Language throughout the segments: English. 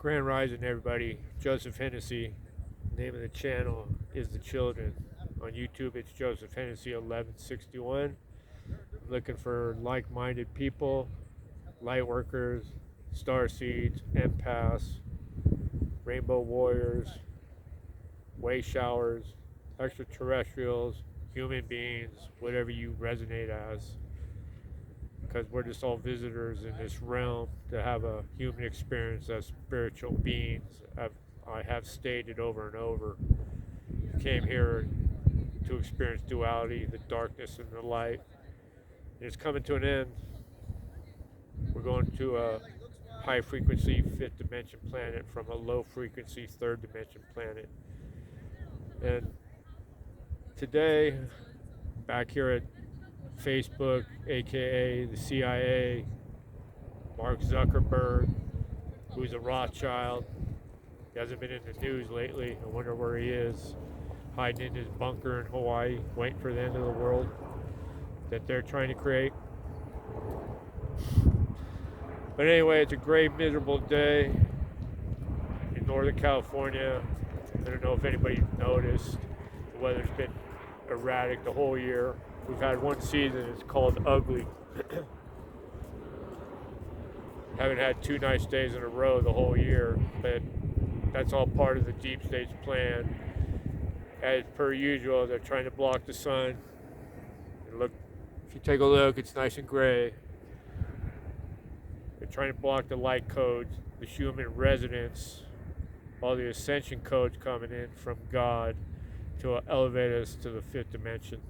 Grand Rising, everybody. Joseph Hennessy. Name of the channel is The Children. On YouTube, it's Joseph Hennessy 1161. I'm looking for like-minded people, light workers, star seeds, empaths, rainbow warriors, way showers, extraterrestrials, human beings, whatever you resonate as. Because we're just all visitors in this realm to have a human experience as spiritual beings. I have stated over and over. Came here to experience duality, the darkness and the light. And it's coming to an end. We're going to a high frequency fifth dimension planet from a low frequency third dimension planet. And today, back here at Facebook, aka the CIA, Mark Zuckerberg, who's a Rothschild. He hasn't been in the news lately. I wonder where he is, hiding in his bunker in Hawaii, waiting for the end of the world that they're trying to create. But anyway, it's a gray, miserable day in Northern California. I don't know if anybody noticed. The weather's been erratic the whole year. We've had one season, it's called ugly. Haven't had 2 nice days in a row the whole year, but that's all part of the deep state's plan. As per usual, they're trying to block the sun. And look, if you take a look, it's nice and gray. They're trying to block the light codes, the human resonance, all the ascension codes coming in from God to elevate us to the fifth dimension.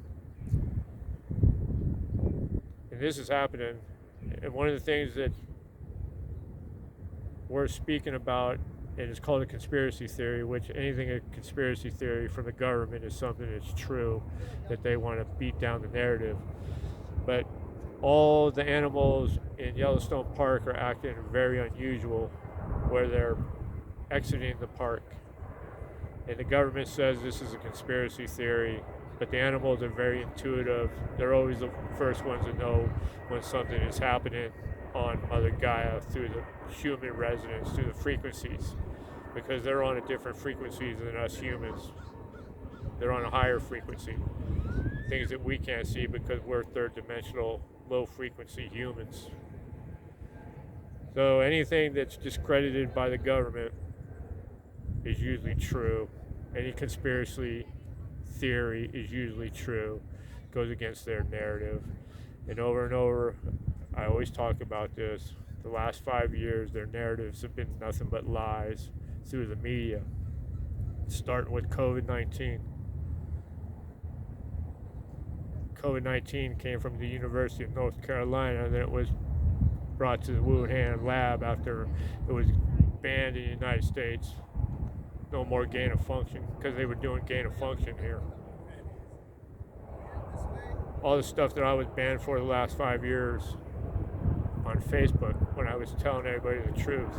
And this is happening. And one of the things that we're speaking about, and it's called a conspiracy theory, which anything a conspiracy theory from the government is something that's true, that they want to beat down the narrative. But all the animals in Yellowstone Park are acting very unusual, where they're exiting the park. And the government says this is a conspiracy theory, but the animals are very intuitive. They're always the first ones to know when something is happening on Mother Gaia through the human resonance, through the frequencies, because they're on a different frequencies than us humans. They're on a higher frequency, things that we can't see because we're third dimensional, low frequency humans. So anything that's discredited by the government is usually true. Any conspiracy theory is usually true, goes against their narrative. And over, I always talk about this. The last 5 years, their narratives have been nothing but lies through the media, starting with COVID-19. COVID-19 came from the University of North Carolina, and then it was brought to the Wuhan lab after it was banned in the United States. No more gain of function, because they were doing gain of function here. All the stuff that I was banned for the last 5 years on Facebook, when I was telling everybody the truth,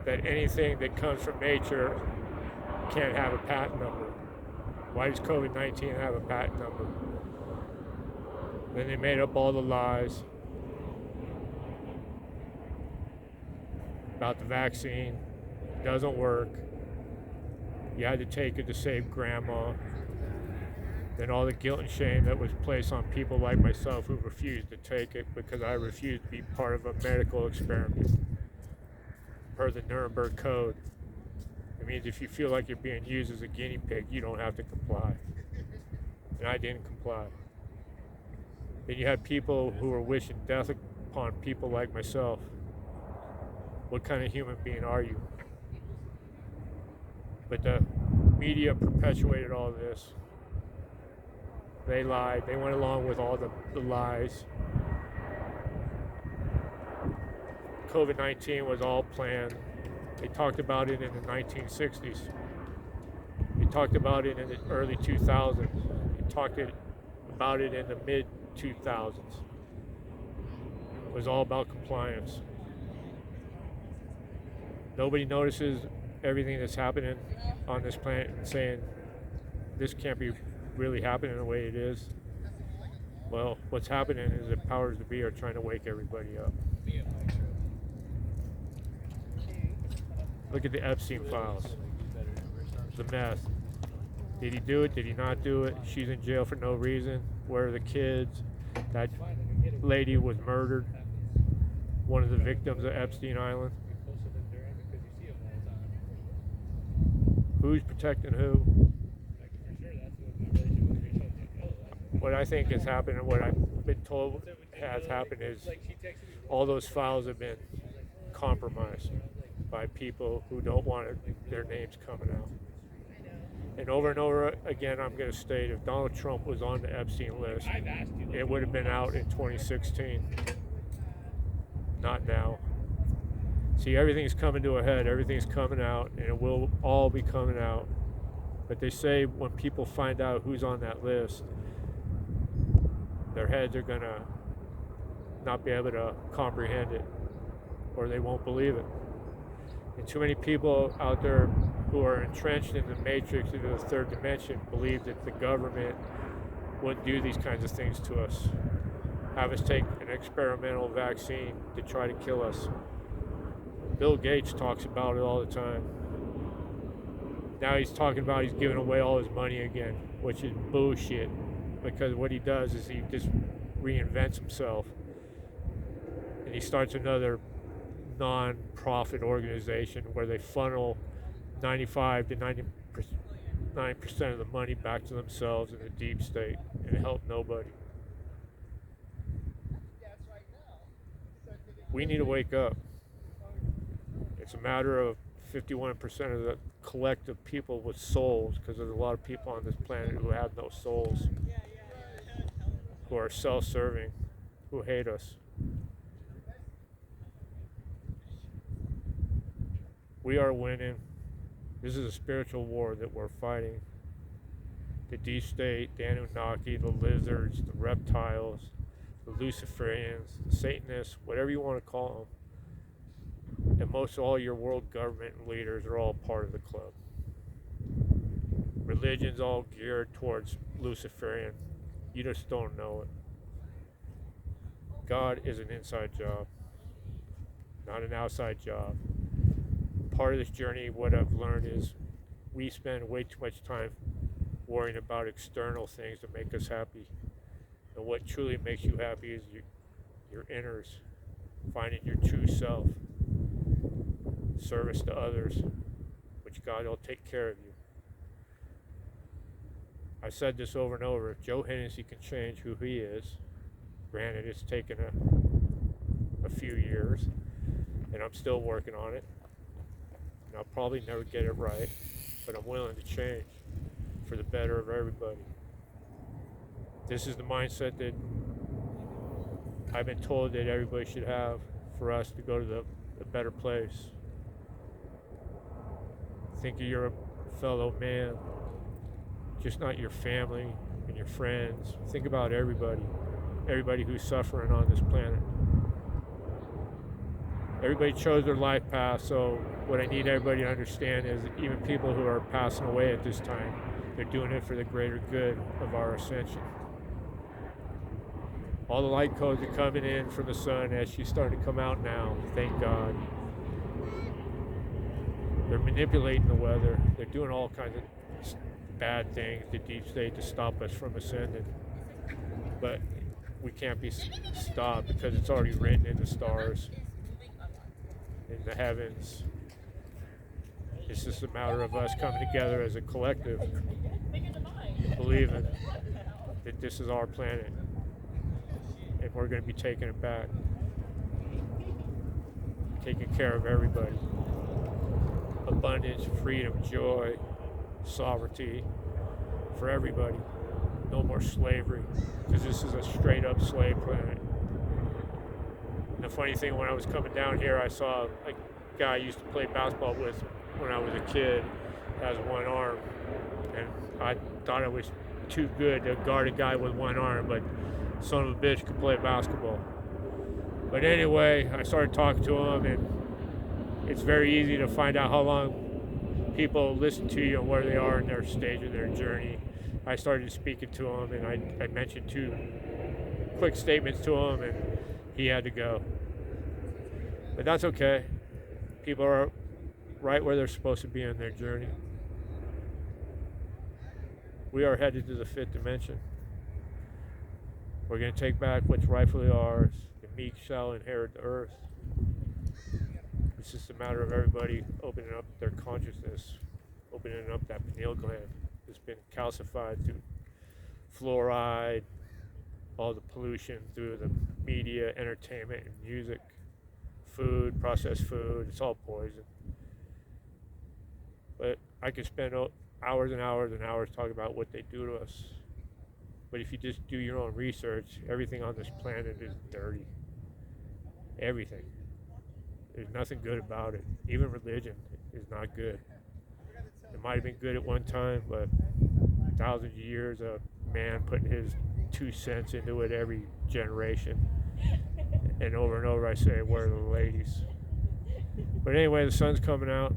that anything that comes from nature can't have a patent number. Why does COVID-19 have a patent number? Then they made up all the lies about the vaccine. It doesn't work. You had to take it to save grandma. Then all the guilt and shame that was placed on people like myself who refused to take it because I refused to be part of a medical experiment per the Nuremberg Code. It means if you feel like you're being used as a guinea pig, you don't have to comply. And I didn't comply. Then you had people who were wishing death upon people like myself. What kind of human being are you? But the media perpetuated all this. They lied. They went along with all the lies. COVID-19 was all planned. They talked about it in the 1960s. They talked about it in the early 2000s. They talked about it in the mid-2000s. It was all about compliance. Nobody notices everything that's happening on this planet and saying this can't be really happening the way it is. Well, what's happening is the powers that be are trying to wake everybody up. Look at the Epstein files, the meth. Did he do it? Did he not do it? She's in jail for no reason. Where are the kids? That lady was murdered, one of the victims of Epstein Island. Who's protecting who? What I think has happened, and what I've been told has happened, is all those files have been compromised by people who don't want their names coming out. And over again, I'm going to state, if Donald Trump was on the Epstein list, it would have been out in 2016. Not now. See, everything's coming to a head. Everything's coming out, and it will all be coming out. But they say when people find out who's on that list, their heads are going to not be able to comprehend it, or they won't believe it. And too many people out there who are entrenched in the matrix of the third dimension believe that the government wouldn't do these kinds of things to us. Have us take an experimental vaccine to try to kill us. Bill Gates talks about it all the time. Now he's talking about he's giving away all his money again, which is bullshit, because what he does is he just reinvents himself, and he starts another non-profit organization where they funnel 95 to 99% of the money back to themselves in the deep state and help nobody. We need to wake up. It's a matter of 51% of the collective people with souls, because there's a lot of people on this planet who have no souls, who are self-serving, who hate us. We are winning. This is a spiritual war that we're fighting. The deep state, the Anunnaki, the lizards, the reptiles, the Luciferians, the Satanists, whatever you want to call them. And most of all your world government leaders are all part of the club. Religion's all geared towards Luciferian. You just don't know it. God is an inside job, not an outside job. Part of this journey, what I've learned is we spend way too much time worrying about external things to make us happy. And what truly makes you happy is your inners, finding your true self, service to others, which God will take care of you. I've said this over and over. If Joe Hennessy can change who he is, granted it's taken a few years, and I'm still working on it, and I'll probably never get it right, but I'm willing to change for the better of everybody. This is the mindset that I've been told that everybody should have for us to go to the better place. Think of your fellow man, just not your family and your friends. Think about everybody who's suffering on this planet. Everybody chose their life path, so what I need everybody to understand is that even people who are passing away at this time, they're doing it for the greater good of our ascension. All the light codes are coming in from the sun as she's starting to come out now, thank God. They're manipulating the weather. They're doing all kinds of bad things, the deep state, to stop us from ascending. But we can't be stopped because it's already written in the stars, in the heavens. It's just a matter of us coming together as a collective, believing that this is our planet and we're going to be taking it back, taking care of everybody. Abundance, freedom, joy, sovereignty for everybody. No more slavery, because this is a straight up slave planet. And the funny thing, when I was coming down here, I saw a guy I used to play basketball with when I was a kid, has one arm, and I thought I was too good to guard a guy with one arm, but son of a bitch could play basketball. But anyway, I started talking to him, and it's very easy to find out how long people listen to you and where they are in their stage of their journey. I started speaking to him, and I mentioned 2 quick statements to him, and he had to go. But that's okay. People are right where they're supposed to be in their journey. We are headed to the fifth dimension. We're going to take back what's rightfully ours. The meek shall inherit the earth. It's just a matter of everybody opening up their consciousness, opening up that pineal gland. It's been calcified through fluoride, all the pollution through the media, entertainment, and music, food, processed food. It's all poison. But I could spend hours and hours and hours talking about what they do to us. But if you just do your own research, everything on this planet is dirty. Everything. There's nothing good about it. Even religion is not good. It might have been good at one time, but thousands of years of man putting his 2 cents into it every generation. And over I say, where are the ladies? But anyway, the sun's coming out.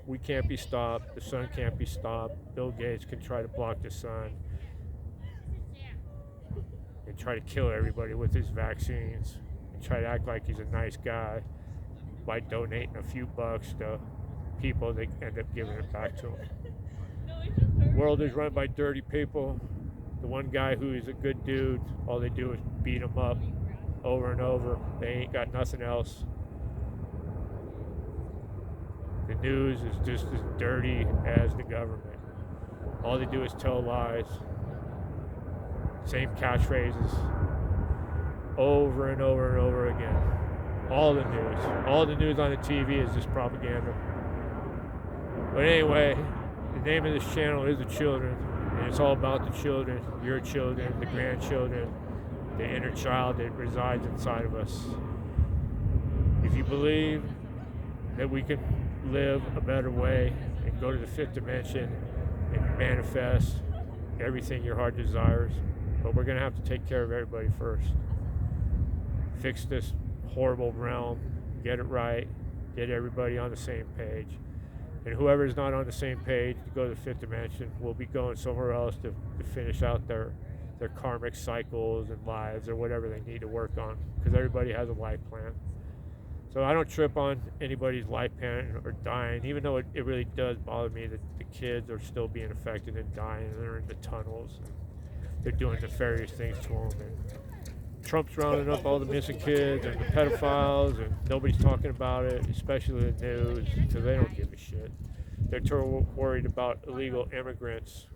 We can't be stopped. The sun can't be stopped. Bill Gates can try to block the sun and try to kill everybody with his vaccines and try to act like he's a nice guy by donating a few bucks to people that end up giving it back to him. The world is run by dirty people. The one guy who is a good dude, all they do is beat him up over and over. They ain't got nothing else. The news is just as dirty as the government. All they do is tell lies. Same catchphrases over and over and over again. All the news on the TV is just propaganda. But anyway, the name of this channel is The Children, and it's all about the children, your children, the grandchildren, the inner child that resides inside of us. If you believe that we can live a better way and go to the fifth dimension and manifest everything your heart desires, but we're going to have to take care of everybody first. Fix this horrible realm, get it right, get everybody on the same page. And whoever is not on the same page to go to the fifth dimension will be going somewhere else to finish out their karmic cycles and lives or whatever they need to work on, because everybody has a life plan. So I don't trip on anybody's life plan or dying, even though it really does bother me that the kids are still being affected and dying, and they're in the tunnels. And they're doing nefarious things to them. And Trump's rounding up all the missing kids and the pedophiles, and nobody's talking about it, especially the news, because they don't give a shit. They're too worried about illegal immigrants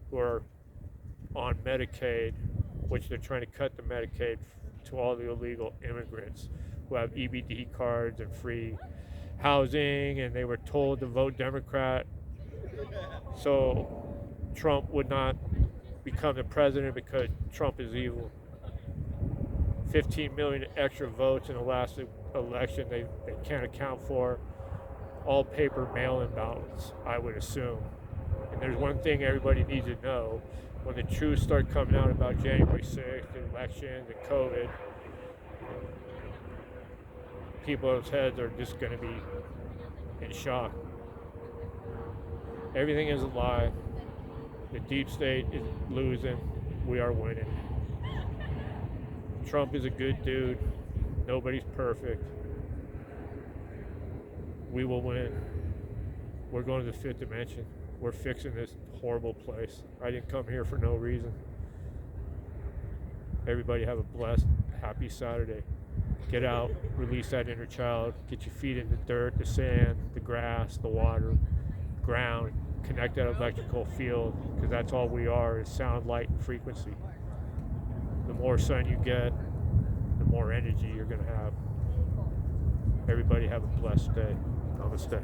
who are on Medicaid, which they're trying to cut the Medicaid to all the illegal immigrants who have EBD cards and free housing, and they were told to vote Democrat so Trump would not become the president because Trump is evil. 15 million extra votes in the last election they can't account for. All paper mail-in ballots, I would assume. And there's one thing everybody needs to know. When the truth starts coming out about January 6th, the elections, and COVID, people's heads are just going to be in shock. Everything is a lie. The deep state is losing. We are winning. Trump is a good dude. Nobody's perfect. We will win. We're going to the fifth dimension. We're fixing this horrible place. I didn't come here for no reason. Everybody have a blessed, happy Saturday. Get out, release that inner child, get your feet in the dirt, the sand, the grass, the water, ground, connect that electrical field, because that's all we are, is sound, light, and frequency. The more sun you get, the more energy you're going to have. Everybody have a blessed day. Namaste.